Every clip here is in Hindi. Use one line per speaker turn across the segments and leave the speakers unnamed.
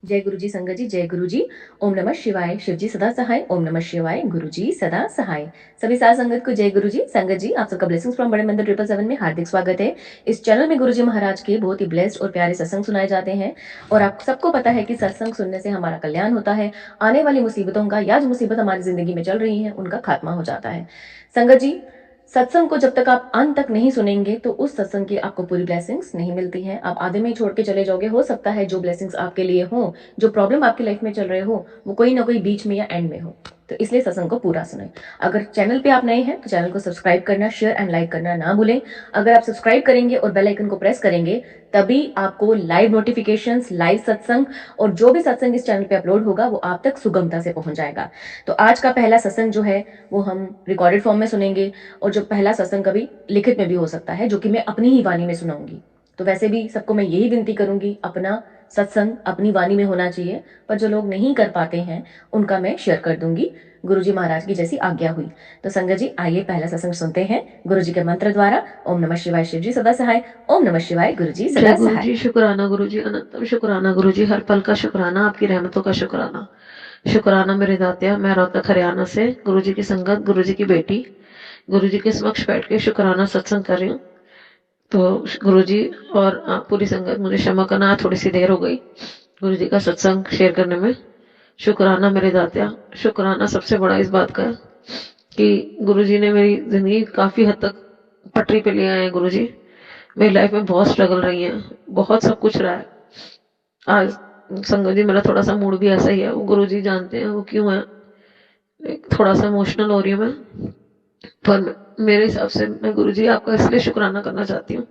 जय गुरु जी, संगत जी, जय गुरु जी। ओम नमः शिवाय। शिव जी सदा सहाय। ओम नमः शिवाय। गुरु जी सदा सहाय। सभी साध संगत को जय गुरु जी। संगत जी, आप सबका ब्लेसिंग्स फ्रॉम बड़े मंदिर 777 में हार्दिक स्वागत है। इस चैनल में गुरु जी महाराज के बहुत ही ब्लेस्ड और प्यारे सत्संग सुनाए जाते हैं और आप सबको पता है कि सत्संग सुनने से हमारा कल्याण होता है। आने वाली मुसीबतों का या जो मुसीबत हमारी जिंदगी में चल रही है उनका खात्मा हो जाता है। संगत जी, सत्संग को जब तक आप अंत तक नहीं सुनेंगे तो उस सत्संग की आपको पूरी ब्लेसिंग्स नहीं मिलती हैं। आप आधे में ही छोड़ के चले जाओगे। हो सकता है जो ब्लेसिंग्स आपके लिए हो, जो प्रॉब्लम आपकी लाइफ में चल रहे हो, वो कोई ना कोई बीच में या एंड में हो। तो इसलिए सत्संग को पूरा सुने। अगर चैनल पे आप नए हैं तो चैनल को सब्सक्राइब करना, शेयर एंड लाइक करना ना भूलें। अगर आप सब्सक्राइब करेंगे और बेल आइकन को प्रेस करेंगे तभी आपको लाइव नोटिफिकेशंस, लाइव सत्संग और जो भी सत्संग इस चैनल पे अपलोड होगा वो आप तक सुगमता से पहुंच जाएगा। तो आज का पहला सत्संग जो है वो हम रिकॉर्डेड फॉर्म में सुनेंगे और जो पहला सत्संग कभी लिखित में भी हो सकता है, जो कि मैं अपनी ही वाणी में सुनाऊंगी। तो वैसे भी सबको मैं यही विनती करूंगी, अपना सत्संग अपनी वाणी में होना चाहिए, पर जो लोग नहीं कर पाते हैं उनका मैं शेयर कर दूंगी गुरुजी महाराज की जैसी आज्ञा हुई। तो संगत जी, आइए पहला सत्संग सुनते हैं गुरुजी के मंत्र द्वारा। ओम नमः शिवाय। शिव जी सदा सहाय। ओम नमः शिवाय। गुरुजी
जय
सदा
गुरु
सहाय।
जी। शुक्राना गुरु जी, अनंतम शुक्राना गुरु जी, हर पल का शुक्राना, आपकी रहमतों का शुक्राना। शुक्राना मेरे दातिया। मैं रोहतक हरियाणा से गुरु जी की संगत, गुरु जी की बेटी, गुरु जी के समक्ष बैठ के शुक्राना सत्संग कर रही हूँ। तो गुरु जी और आप पूरी संगत मुझे क्षमा करना, आज थोड़ी सी देर हो गई गुरु जी का सत्संग शेयर करने में। शुक्राना मेरे दातिया। शुक्राना सबसे बड़ा इस बात का है कि गुरु जी ने मेरी जिंदगी काफी हद तक पटरी पे ले आए हैं। गुरु जी मेरी लाइफ में बहुत स्ट्रगल रही है, बहुत सब कुछ रहा है। आज संगत जी मेरा थोड़ा सा मूड भी ऐसा ही है, वो गुरु जी जानते हैं वो क्यों है। थोड़ा सा इमोशनल हो रही हूँ मैं, पर मेरे हिसाब से मैं गुरु जी आपका इसलिए शुक्राना करना चाहती हूँ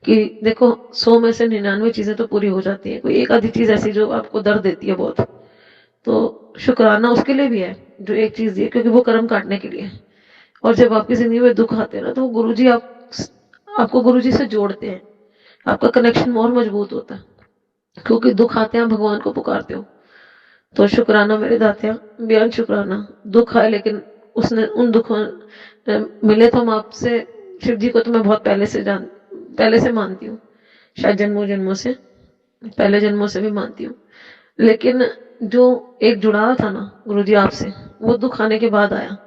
कि देखो, 100 में से 99 चीजें तो पूरी हो जाती हैं, कोई एक आधी चीज ऐसी जो आपको दर्द देती है बहुत, तो शुक्राना उसके लिए भी है जो एक चीज दी है, क्योंकि वो कर्म काटने के लिए है। और जब आपकी जिंदगी में दुख आते हैं ना, तो वो गुरु जी आपको गुरु जी से जोड़ते हैं, आपका कनेक्शन और मजबूत होता है, क्योंकि दुख आते हैं भगवान को पुकारते हो। तो शुक्राना मेरे दातिया, बेअंत शुक्राना। दुख आए लेकिन उसने उन दुखों मिले तो हम आपसे, शिव जी को तो मैं बहुत पहले से मानती हूँ, शायद जन्मों जन्मों से, पहले जन्मों से भी मानती हूँ। लेकिन जो एक जुड़ाव था ना गुरु जी आपसे, वो दुख आने के बाद आया।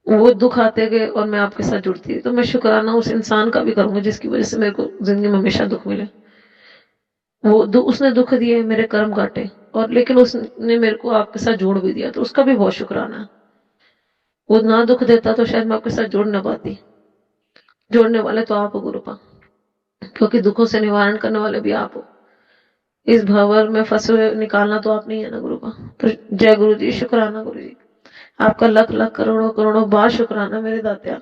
वो दुख आते गए और मैं आपके साथ जुड़ती है, तो मैं शुक्राना उस इंसान का भी करूंगी जिसकी वजह से मेरे को जिंदगी में हमेशा दुख मिले। उसने दुख दिए, मेरे कर्म काटे, और लेकिन उसने मेरे को आपके साथ जोड़ भी दिया, तो उसका भी बहुत शुक्राना है। वो ना दुख देता तो शायद मैं आपके साथ जोड़ ना पाती। जोड़ने वाले तो आप हो गुरुपा, क्योंकि दुखों से निवारण करने वाले भी आप हो। इस भंवर में फंसे हुए निकालना तो आप नहीं है ना गुरुपा। तो जय गुरु जी। शुक्राना गुरु जी, आपका लख लख करोड़ों करोड़ों बार शुक्राना मेरे दातिया।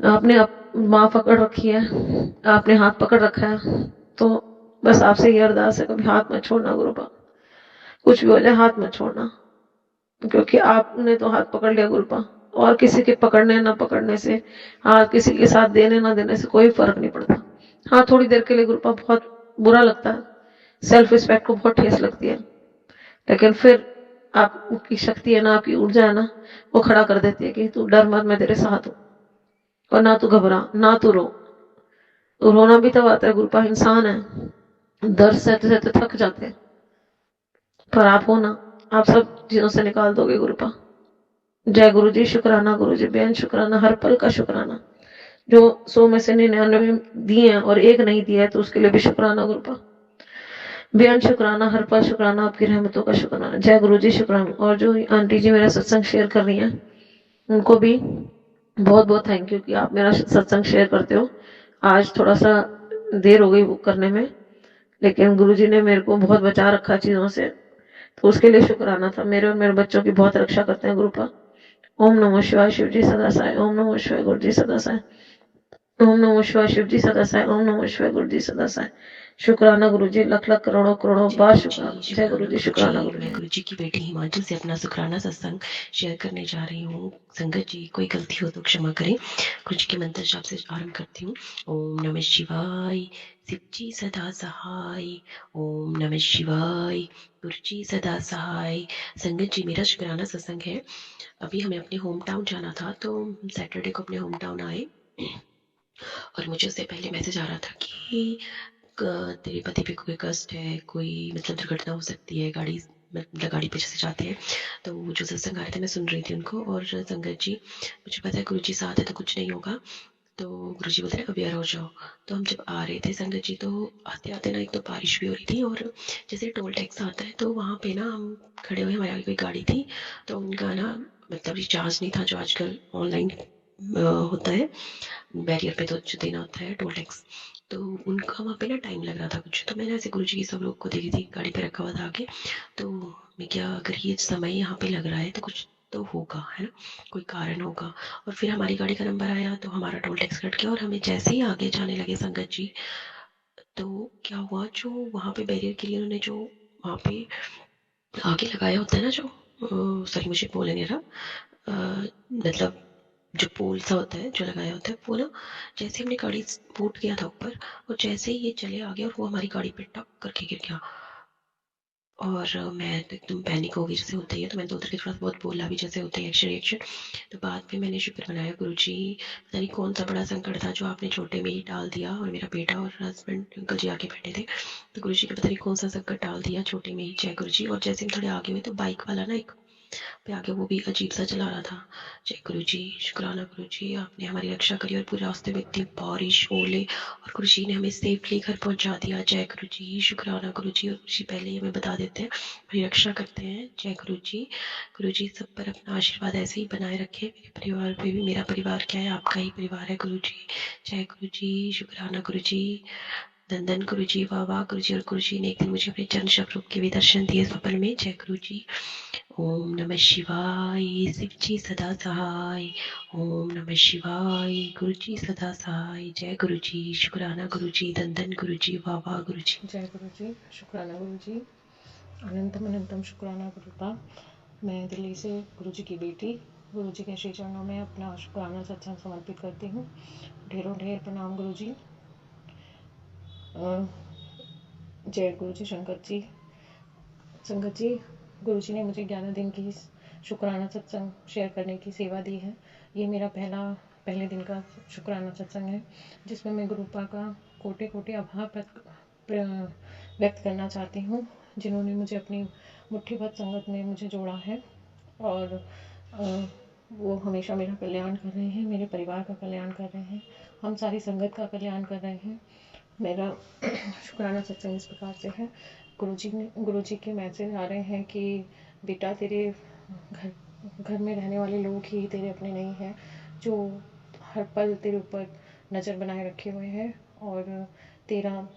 आपने माँ पकड़ रखी है, आपने हाथ पकड़ रखा है, तो बस आपसे ये अरदास है, कभी हाथ मत छोड़ना गुरुपा। कुछ भी हो जाए हाथ मत छोड़ना, क्योंकि आपने तो हाथ पकड़ लिया गुरुपा, और किसी के पकड़ने ना पकड़ने से, हाथ किसी के साथ देने ना देने से कोई फर्क नहीं पड़ता। हाँ, थोड़ी देर के लिए गुरुपा बहुत बुरा लगता है, सेल्फ रिस्पेक्ट को बहुत ठेस लगती है, लेकिन फिर आपकी शक्ति है ना, आपकी ऊर्जा है ना, वो खड़ा कर देती है कि तू डर मत, मैं तेरे साथ हूँ। और ना तू घबरा, ना तू रो। तो रोना भी तब आता है गुरुपा, इंसान है, दर्द सहते सहते थक जाते हैं, पर आप हो ना, आप सब चीजों से निकाल दोगे गुरुपा। जय गुरु जी। शुक्राना गुरु जी, बेअंत शुक्राना, हर पल का शुक्राना। जो 100 में से 99 दिए हैं और एक नहीं दिया है, तो उसके लिए भी शुक्राना गुरुपा। बेअंत शुक्राना, हर पल शुक्राना, आपकी रहमतों का शुक्राना। जय गुरु जी। शुक्राना। और जो आंटी जी मेरा सत्संग शेयर कर रही हैं, उनको भी बहुत बहुत थैंक यू कि आप मेरा सत्संग शेयर करते हो। आज थोड़ा सा देर हो गई वो करने में, लेकिन गुरुजी ने मेरे को बहुत बचा रखा चीजों से, तो उसके लिए शुक्राना था। मेरे और मेरे बच्चों की बहुत रक्षा करते हैं गुरुपा। ओम नमः शिवाय। शिव जी सदा साय। ओम नमः शिवाय। गुरु जी सदा साय। ओम नमः शिवाय। शिव जी सदा साय। ओम नमः शिवाय। गुरु जी सदा साय। शुक्राना गुरु जी, लख लख करोड़ों करोड़ों
जय
बार
गुरु जी।
शुक्राना। जय गुरु
शुक्राना
जी।
गुरु जी।
शुक्राना गुरु
मैं
जी।
गुरु जी की बेटी हिमांशु से अपना शुक्राना सत्संग शेयर करने जा रही हूँ। संगत जी, कोई गलती हो तो क्षमा करें। गुरु जी के मंत्र जाप से आरंभ करती हूँ। ओम नमः शिवाय। शिव जी सदा सहाय। ओम नमः शिवाय। गुरु जी सदा सहाय। संगत जी, मेरा शुक्राना सत्संग है। अभी हमें अपने होम टाउन जाना था, तो सैटरडे को अपने होम टाउन आए और मुझे उससे पहले मैसेज आ रहा था कि
तेरे पति पे कोई कष्ट है, कोई मतलब दुर्घटना हो सकती है, मतलब गाड़ी पे जैसे जाते हैं। तो वो जो सत्संग आ रहे थे मैं सुन रही थी उनको, और संगत जी मुझे पता है गुरुजी साथ है तो कुछ नहीं होगा। तो गुरुजी बोलते हैं अवेयर हो जाओ। तो हम जब आ रहे थे संगत जी, तो आते आते ना एक तो बारिश भी हो रही थी, और जैसे टोल टैक्स आता है तो वहाँ पे ना हम खड़े हुए, हमारे आगे कोई गाड़ी थी, तो उनका ना मतलब रिचार्ज नहीं था जो आजकल ऑनलाइन होता है बैरियर पे, तो जो देना होता है टोल टैक्स। तो उनका वहाँ पे ना टाइम लग रहा था कुछ, तो मैंने ऐसे गुरुजी की सब लोग को देखी थी, गाड़ी पे रखा हुआ था आगे। तो मैं क्या, अगर ये समय यहाँ पे लग रहा है तो कुछ तो होगा, है ना, कोई कारण होगा। और फिर हमारी गाड़ी का नंबर आया तो हमारा टोल टैक्स कट गया, और हमें जैसे ही आगे जाने लगे संगत जी, तो क्या हुआ, जो वहाँ पे बैरियर के लिए उन्होंने जो वहाँ पे आगे लगाया होता है ना, जो सॉरी मुझे बोलने नहीं रहा, मतलब जो पोल सा होता है जो लगाया होता है, वो ना जैसे हमने गाड़ी फूट गया था ऊपर, और जैसे ही ये चले आगे और वो हमारी गाड़ी पे टक करके गिर गया। और मैं तो एकदम पैनिक हो गई, जैसे होता ही है। तो मैंने तो उधर के थोड़ा बहुत बोला भी, जैसे होता है एक्शन रिएक्शन। तो बाद में मैंने शुक्र मनाया, गुरुजी पता नहीं कौन सा बड़ा संकट था जो आपने छोटे में ही टाल दिया, और मेरा बेटा और हस्बैंड अंकल जी आके बैठे थे। तो गुरुजी ने पता नहीं कौन सा संकट टाल दिया छोटे में ही, जय गुरुजी। और जैसे हम थोड़े आगे हुए तो बाइक वाला ना एक पे आगे वो भी अजीब सा चला रहा था। जय गुरुजी, शुक्राना गुरुजी, आपने हमारी रक्षा करी, और पूरे रास्ते में इतनी बारिश ओले, और गुरुजी ने हमें सेफली घर पहुंचा दिया। जय गुरुजी, शुक्राना गुरुजी। और गुरुजी पहले ही हमें बता देते हैं, हमारी रक्षा करते हैं। जय गुरुजी। गुरुजी सब पर अपना आशीर्वाद ऐसे ही बनाए रखे, मेरे परिवार पे भी। मेरा परिवार क्या है, आपका ही परिवार है गुरुजी। जय गुरुजी, शुक्राना गुरुजी, धन गुरुजी, वाह वाह गुरुजी। और गुरुजी ने एक दिन मुझे अपने चरण स्वरूप के भी दर्शन दिए स्वप्न में। जय गुरुजी। ओम नमः शिवाय, शिवजी सदा सहाय। ओम नमः शिवाय, गुरुजी सदा सहाय। जय गुरुजी, शुक्राना गुरुजी, धन गुरुजी, वाह वाह गुरुजी।
जय गुरु जी, शुक्राना गुरु जी, अनंतम अनंतम शुक्राना गुरुता। मैं दिल्ली से गुरु जी की बेटी गुरु जी के श्री चरणों में अपना शुक्राना सत्संग समर्पित करती हूँ। ढेरों ढेर प्रणाम गुरु जी। जय गुरु जी। संगत जी, गुरु जी ने मुझे 11 दिन की शुक्राना सत्संग शेयर करने की सेवा दी है। ये मेरा पहले दिन का शुक्राना सत्संग है, जिसमें मैं गुरुपा का कोटि कोटि आभार व्यक्त करना चाहती हूँ, जिन्होंने मुझे अपनी मुट्ठीबद्ध संगत में मुझे जोड़ा है। और वो हमेशा मेरा कल्याण कर रहे हैं, मेरे परिवार का कल्याण कर रहे हैं, हम सारी संगत का कल्याण कर रहे हैं। मेरा शुक्राना सत्संग इस प्रकार से है। गुरु जी के मैसेज आ रहे हैं कि बेटा, तेरे घर में रहने वाले लोग ही तेरे अपने नहीं हैं, जो हर पल तेरे ऊपर नज़र बनाए रखे हुए हैं, और तेरा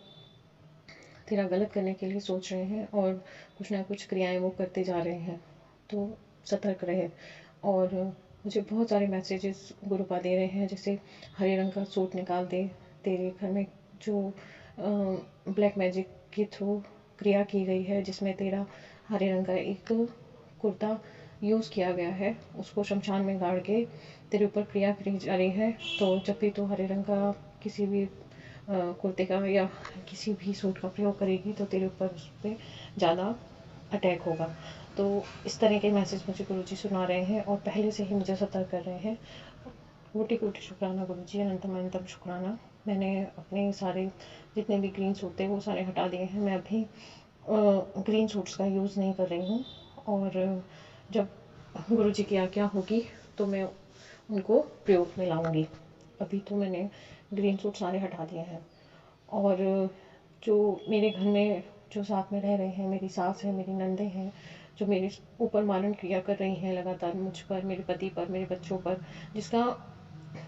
तेरा गलत करने के लिए सोच रहे हैं, और कुछ ना कुछ क्रियाएं वो करते जा रहे हैं। तो सतर्क रहे। और मुझे बहुत सारे मैसेजेस गुरुपा दे रहे हैं, जैसे हरे रंग का सूट निकाल दे, तेरे घर में जो ब्लैक मैजिक के थ्रू क्रिया की गई है, जिसमें तेरा हरे रंग का एक कुर्ता यूज़ किया गया है, उसको शमशान में गाड़ के तेरे ऊपर क्रिया करी जा रही है। तो जब भी तो हरे रंग का किसी भी कुर्ते का या किसी भी सूट का प्रयोग करेगी, तो तेरे ऊपर उस पर ज़्यादा अटैक होगा। तो इस तरह के मैसेज मुझे गुरुजी सुना रहे हैं, और पहले से ही मुझे सतर्क कर रहे हैं। कोटि कोटि शुक्राना गुरुजी, अनंतम अनंतम शुक्राना। मैंने अपने सारे जितने भी ग्रीन सूट थे वो सारे हटा दिए हैं। मैं अभी ग्रीन सूट्स का यूज़ नहीं कर रही हूँ, और जब गुरुजी की आज्ञा होगी तो मैं उनको प्रयोग में लाऊंगी। अभी तो मैंने ग्रीन सूट सारे हटा दिए हैं। और जो मेरे घर में जो साथ में रह रहे हैं, मेरी सास है, मेरी नंदें हैं, जो मेरे ऊपर मारण क्रिया कर रही हैं लगातार, मुझ पर, मेरे पति पर, मेरे बच्चों पर, जिसका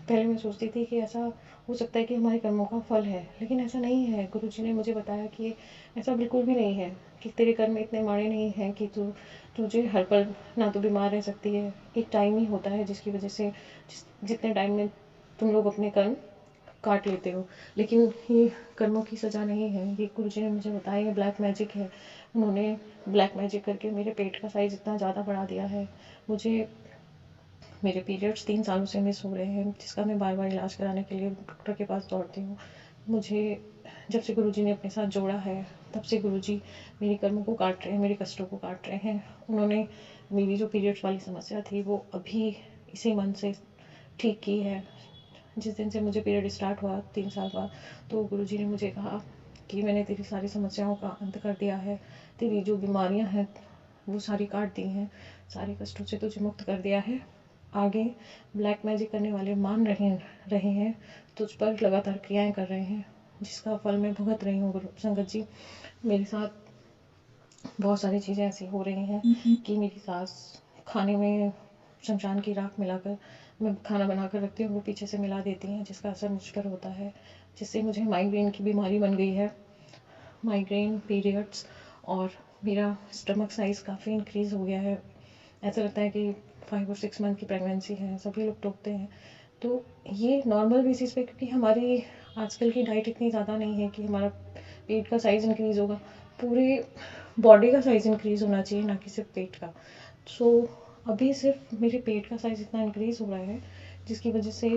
पहले मैं सोचती थी कि ऐसा हो सकता है कि हमारे कर्मों का फल है, लेकिन ऐसा नहीं है। गुरुजी ने मुझे बताया कि ऐसा बिल्कुल भी नहीं है, कि तेरे कर्म इतने माड़े नहीं हैं कि तुझे हर पल ना तो बीमार रह सकती है। एक टाइम ही होता है जिसकी वजह से जितने टाइम में तुम लोग अपने कर्म काट लेते हो, लेकिन ये कर्मों की सज़ा नहीं है। ये गुरुजी ने मुझे बताया, ये ब्लैक मैजिक है। उन्होंने ब्लैक मैजिक करके मेरे पेट का साइज़ इतना ज़्यादा बढ़ा दिया है। मुझे मेरे पीरियड्स 3 सालों से मिस हो रहे हैं, जिसका मैं बार बार इलाज कराने के लिए डॉक्टर के पास दौड़ती हूँ। मुझे जब से गुरुजी ने अपने साथ जोड़ा है, तब से गुरुजी मेरे कर्मों को काट रहे हैं, मेरे कष्टों को काट रहे हैं। उन्होंने मेरी जो पीरियड्स वाली समस्या थी वो अभी इसी मन से ठीक की है। जिस दिन से मुझे पीरियड स्टार्ट हुआ 3 साल बाद, तो गुरुजी ने मुझे कहा कि मैंने तेरी सारी समस्याओं का अंत कर दिया है, तेरी जो बीमारियां हैं वो सारी काट दी हैं, सारे कष्टों से तुझे मुक्त कर दिया है। आगे ब्लैक मैजिक करने वाले मान रहे हैं, तुझ पर लगातार क्रियाएं कर रहे हैं, जिसका फल मैं भुगत रही हूँ। गुरु संगत जी, मेरे साथ बहुत सारी चीज़ें ऐसी हो रही हैं कि मेरी सास खाने में शमशान की राख मिलाकर, मैं खाना बनाकर रखती हूँ, वो पीछे से मिला देती हैं, जिसका असर मुझ पर होता है, जिससे मुझे माइग्रेन की बीमारी बन गई है। माइग्रेन, पीरियड्स, और मेरा स्टमक साइज़ काफ़ी इंक्रीज़ हो गया है। ऐसा लगता है कि 5 और 6 मंथ की प्रेगनेंसी है, सभी लोग टोकते हैं। तो ये नॉर्मल बेसिस पे, क्योंकि हमारी आजकल की डाइट इतनी ज़्यादा नहीं है कि हमारा पेट का साइज़ इंक्रीज़ होगा, पूरे बॉडी का साइज़ इंक्रीज़ होना चाहिए, ना कि सिर्फ पेट का। सो अभी सिर्फ मेरे पेट का साइज़ इतना इंक्रीज़ हो रहा है, जिसकी वजह से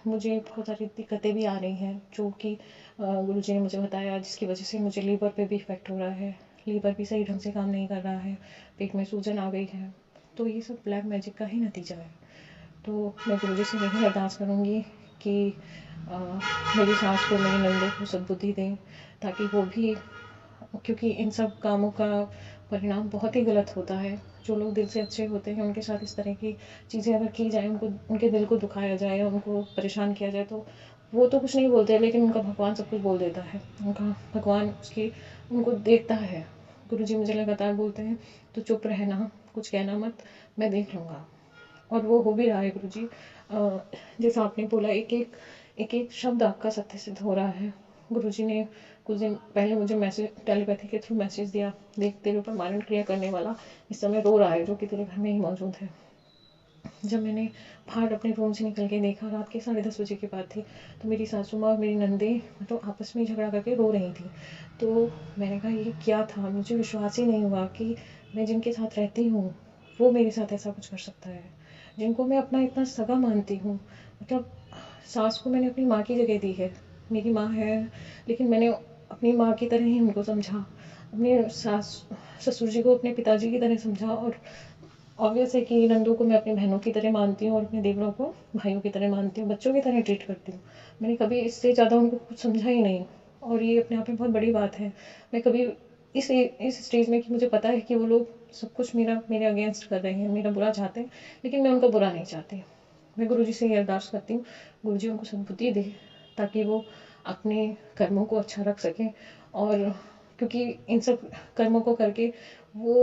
मुझे बहुत सारी दिक्कतें भी आ रही हैं, जो कि गुरुजी ने मुझे बताया, जिसकी वजह से मुझे लीवर पे भी इफ़ेक्ट हो रहा है। लीवर भी सही ढंग से काम नहीं कर रहा है, पेट में सूजन आ गई है। तो ये सब ब्लैक मैजिक का ही नतीजा है। तो मैं गुरुजी से यही अरदास करूँगी कि मेरी सास को, मेरी नंदों को सद्बुद्धि दें, ताकि वो भी, क्योंकि इन सब कामों का परिणाम बहुत ही गलत होता है। जो लोग दिल से अच्छे होते हैं, उनके साथ इस तरह की चीज़ें अगर की जाए, उनको, उनके दिल को दुखाया जाए या उनको परेशान किया जाए, तो वो तो कुछ नहीं बोलते, लेकिन उनका भगवान सब कुछ बोल देता है। उनका भगवान उसकी उनको देखता है। गुरुजी मुझे लगातार बोलते हैं, तो चुप रहना, कुछ कहना मत, मैं देख लूँगा। और वो हो भी रहा है गुरुजी। जैसा आपने बोला, एक एक शब्द आपका सत्य सिद्ध हो रहा है। गुरुजी ने कुछ दिन पहले मुझे मैसेज, टेलीपैथी के थ्रू मैसेज दिया, देख तेरे ऊपर मारण क्रिया करने वाला इस समय रो रहा है, जो कि तेरे घर में ही मौजूद है। जब मैंने बाहर अपने रूम से निकल के देखा, रात के 10:30 बजे की बात थी, तो मेरी सासू माँ और मेरी नंदे मतलब आपस में झगड़ा करके रो रही थी। तो मैंने कहा ये क्या था, मुझे विश्वास ही नहीं हुआ कि मैं जिनके साथ रहती हूँ वो मेरे साथ ऐसा कुछ कर सकता है, जिनको मैं अपना इतना सगा मानती हूँ। मतलब सास को मैंने अपनी माँ की जगह दी है, मेरी माँ है, लेकिन मैंने अपनी माँ की तरह ही उनको समझा, अपने ससुर जी को अपने पिताजी की तरह समझा, और ऑब्वियस है कि नंदों को मैं अपनी बहनों की तरह मानती हूँ और अपने देवरों को भाइयों की तरह मानती हूँ, बच्चों की तरह ट्रीट करती हूँ। मैंने कभी इससे ज़्यादा उनको कुछ समझा ही नहीं, और ये अपने आप में बहुत बड़ी बात है। मैं कभी इस स्टेज में, कि मुझे पता है कि वो लोग सब कुछ मेरे अगेंस्ट कर रहे हैं, मेरा बुरा चाहते हैं, लेकिन मैं उनका बुरा नहीं चाहती। मैं गुरुजी से ये अरदास करती हूँ, गुरुजी उनको सद्बुद्धि दे, ताकि वो अपने कर्मों को अच्छा रख सकें। और क्योंकि इन सब कर्मों को करके वो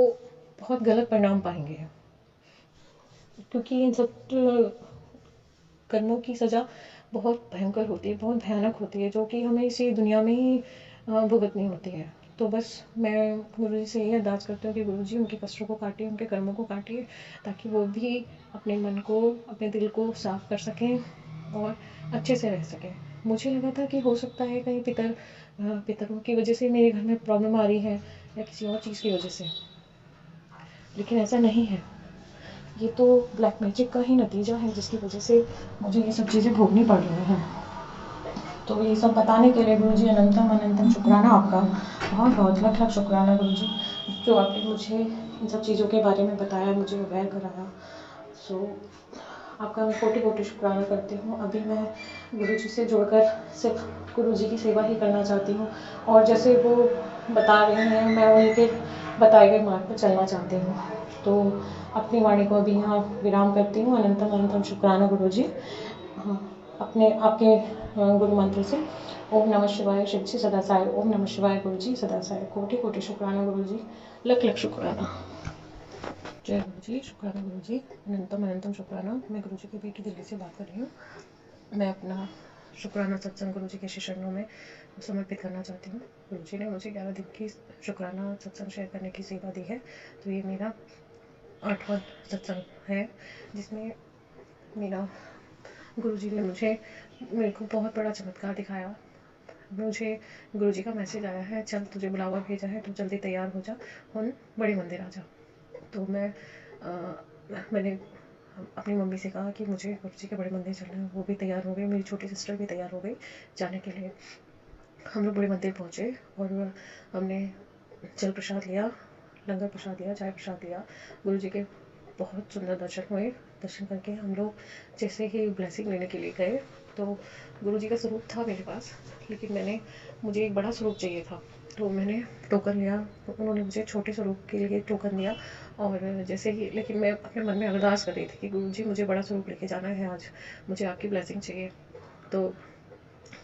बहुत गलत परिणाम पाएंगे, क्योंकि इन सब कर्मों की सज़ा बहुत भयंकर होती है, बहुत भयानक होती है, जो कि हमें इसी दुनिया में ही भुगतनी होती है। तो बस मैं गुरुजी से यही अरदास करती हूँ कि गुरुजी उनके कष्टों को काटिए, उनके कर्मों को काटिए, ताकि वो भी अपने मन को, अपने दिल को साफ कर सकें और अच्छे से रह सकें। मुझे लगा था कि हो सकता है कहीं पितरों की वजह से मेरे घर में प्रॉब्लम आ रही है, या किसी और चीज़ की वजह से, लेकिन ऐसा नहीं है। ये तो ब्लैक मैजिक का ही नतीजा है, जिसकी वजह से मुझे ये सब चीज़ें भोगनी पड़ रही हैं। तो ये सब बताने के लिए गुरुजी अनंतम अनंतम शुक्राना आपका, बहुत बहुत लख लख शुक्राना गुरुजी, जो आपने मुझे इन सब चीज़ों के बारे में बताया, मुझे अवेयर कराया। सो आपका मैं कोटि कोटि शुक्राना करती हूँ। अभी मैं गुरुजी से जुड़कर सिर्फ गुरुजी की सेवा ही करना चाहती हूँ, और जैसे वो बता रहे हैं, मैं उनके बताए गए मार्ग पर चलना चाहती हूँ। तो अपनी वाणी को अभी यहाँ विराम करती हूँ। अनंतम अनंतम शुक्राना गुरुजी। हाँ, अपने आपके गुरु मंत्र से ओम नमः शिवाय शिव जी सदा साई, ओम नमः शिवाय गुरु जी सदा साई, कोटि कोटि शुक्राना गुरु जी, लख लख शुक्राना। जय गुरु जी, शुक्राना गुरु जी, अनंतम अनंतम शुक्राना। मैं गुरु जी की बेटी दिल्ली से बात कर रही हूँ। मैं अपना शुक्राना सत्संग गुरु जी के चरणों में समर्पित करना चाहती हूँ। गुरु जी ने मुझे 11 दिन की शुक्राना सत्संग शेयर करने की सेवा दी है। तो ये मेरा 8वां सत्संग है, जिसमें मेरा गुरुजी ने मेरे को बहुत बड़ा चमत्कार दिखाया। मुझे गुरुजी का मैसेज आया है, चल तुझे बुलावा भेजा है, तो जल्दी तैयार हो जा, हुन बड़े मंदिर आ जा। तो मैंने अपनी मम्मी से कहा कि मुझे गुरुजी के बड़े मंदिर चलना है। वो भी तैयार हो गई, मेरी छोटी सिस्टर भी तैयार हो गई जाने के लिए। हम लोग बड़े मंदिर पहुँचे और हमने जल प्रसाद लिया, लंगर प्रसाद लिया, चाय प्रसाद लिया। गुरुजी के बहुत सुंदर दर्शन हुए। दर्शन करके हम लोग जैसे ही ब्लेसिंग लेने के लिए गए, तो गुरुजी का स्वरूप था मेरे पास, लेकिन मुझे एक बड़ा स्वरूप चाहिए था, तो मैंने टोकन लिया। उन्होंने मुझे छोटे स्वरूप के लिए टोकन दिया, और जैसे ही, लेकिन मैं अपने मन में अरदास कर रही थी कि गुरुजी मुझे बड़ा स्वरूप लेके जाना है आज, मुझे आपकी ब्लेसिंग चाहिए। तो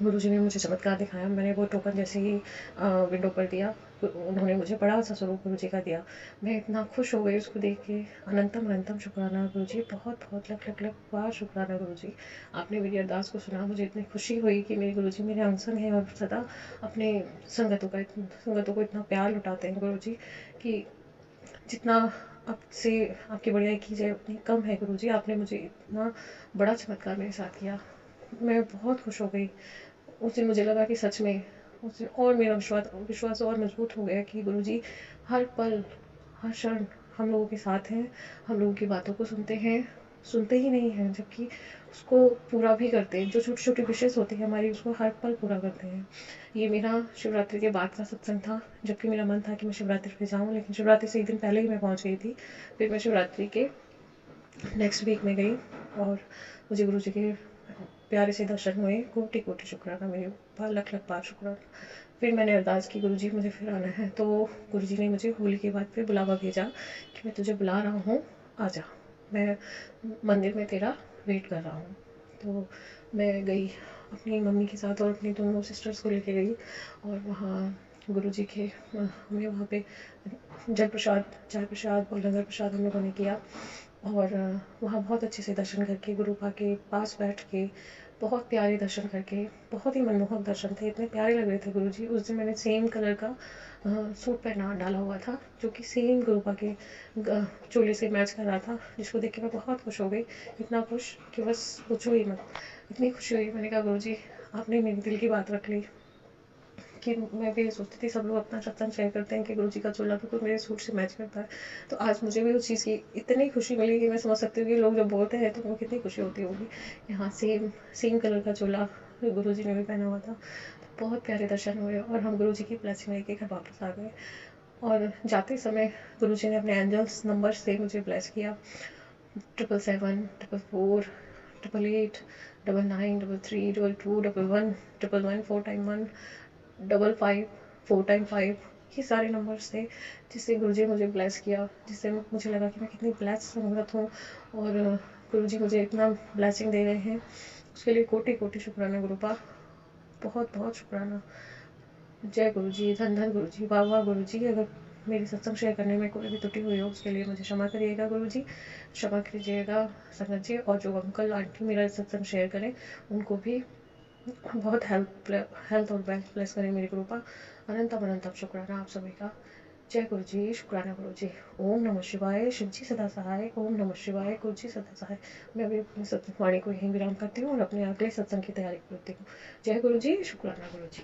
गुरुजी ने मुझे चमत्कार दिखाया। मैंने वो टोकन जैसे ही विंडो पर दिया, उन्होंने मुझे बड़ा सा स्वरूप गुरुजी का दिया। मैं इतना खुश हो गई उसको देख के। अनंतम अनंतम शुक्राना गुरुजी, बहुत बहुत लख लख लख बार शुक्राना गुरुजी। आपने मेरी अरदास को सुना, मुझे इतनी खुशी हुई कि मेरे गुरुजी मेरे अंग संग हैं और सदा अपने संगतों को इतना प्यार लुटाते हैं गुरुजी, कि जितना आपसे आपकी बड़ाई की जाए उतनी कम है गुरुजी। आपने मुझे इतना बड़ा चमत्कार मेरे साथ किया, मैं बहुत खुश हो गई। उस दिन मुझे लगा कि सच में, उस दिन और मेरा विश्वास और मजबूत हो गया कि गुरुजी हर पल हर क्षण हम लोगों के साथ हैं, हम लोगों की बातों को सुनते ही नहीं हैं, जबकि उसको पूरा भी करते हैं। जो छोटी छोटी विशेष होती है हमारी, उसको हर पल पूरा करते हैं। ये मेरा शिवरात्रि के बाद का सत्संग था, जबकि मेरा मन था कि मैं शिवरात्रि पे जाऊँ, लेकिन शिवरात्रि से एक दिन पहले ही मैं पहुँच गई थी। फिर मैं शिवरात्रि के नेक्स्ट वीक में गई, और मुझे गुरुजी के प्यारे से दर्शन हुए। कोटि कोटि शुक्राना, मेरे ऊपर लख लख बार शुक्राना। फिर मैंने अरदास की, गुरुजी मुझे फिर आना है। तो गुरुजी ने मुझे होली के बाद फिर बुलावा भेजा कि मैं तुझे बुला रहा हूँ, आ जा, मैं मंदिर में तेरा वेट कर रहा हूँ। तो मैं गई अपनी मम्मी के साथ और अपनी दोनों सिस्टर्स को लेके गई, और वहाँ गुरुजी के हमें वहाँ पे जल प्रसाद, चाय प्रसाद और लंगर प्रसाद हम लोगों ने किया। और वहाँ बहुत अच्छे से दर्शन करके, गुरुपा के पास बैठ के बहुत प्यारे दर्शन करके, बहुत ही मनमोहक दर्शन थे, इतने प्यारे लग रहे थे गुरुजी। उस दिन मैंने सेम कलर का सूट पहना डाला हुआ था, जो कि सेम गुरुपा के चोले से मैच कर रहा था, जिसको देख के मैं बहुत खुश हो गई। इतना खुश कि बस पूछो ही मत, इतनी खुशी हुई। मैंने कहा गुरुजी आपने मेरे दिल की बात रख ली। कि मैं भी ये सोचती थी, सब लोग अपना सत्संग शेयर करते हैं कि गुरुजी का चोला बिल्कुल मेरे सूट से मैच करता है, तो आज मुझे भी उस चीज़ की इतनी खुशी मिली कि मैं समझ सकती हूँ कि लोग जब बोलते हैं तो उनको कितनी खुशी होती होगी। यहाँ सेम सेम कलर का चोला गुरुजी ने भी पहना हुआ था। तो बहुत प्यारे दर्शन हुए, और हम गुरुजी की ब्लेसिंग लेके घर वापस आ गए। और जाते समय गुरुजी ने अपने एंजल्स नंबर से मुझे ब्लेस किया। 777, 44, 88, 99, 33, 22, 11, 11, 4 टाइम 1, 55, 4 टाइम 5, ये सारे नंबर्स थे जिससे गुरुजी ने मुझे ब्लेस किया, जिससे मुझे लगा कि मैं कितनी ब्लेस संगत हूँ, और गुरुजी मुझे इतना ब्लेसिंग दे रहे हैं, उसके लिए कोटि कोटि शुक्राना गुरुपा, बहुत बहुत शुक्राना। जय गुरुजी, धन धन गुरुजी, वाह वाह गुरुजी। अगर मेरी सत्संग शेयर करने में कोई भी त्रुटि हुई हो उसके लिए मुझे क्षमा करिएगा गुरुजी, क्षमा कीजिएगा संगत जी। और जो अंकल आंटी मेरा सत्संग शेयर करें उनको भी बहुत हेल्थ और वेल्थ ब्लेस करें मेरी कृपा। अनंतम अनंतम शुक्राना आप सभी का। जय गुरु जी, शुक्राना गुरु जी। ओम नमः शिवाय, शिव जी सदा सहाय। ओम नमः शिवाय, गुरु जी सदा सहाय। मैं अभी अपनी सत्संग वाणी को यहीं विराम करती हूँ और अपने अगले सत्संग की तैयारी करती हूँ। जय गुरु जी, शुक्राना गुरु जी।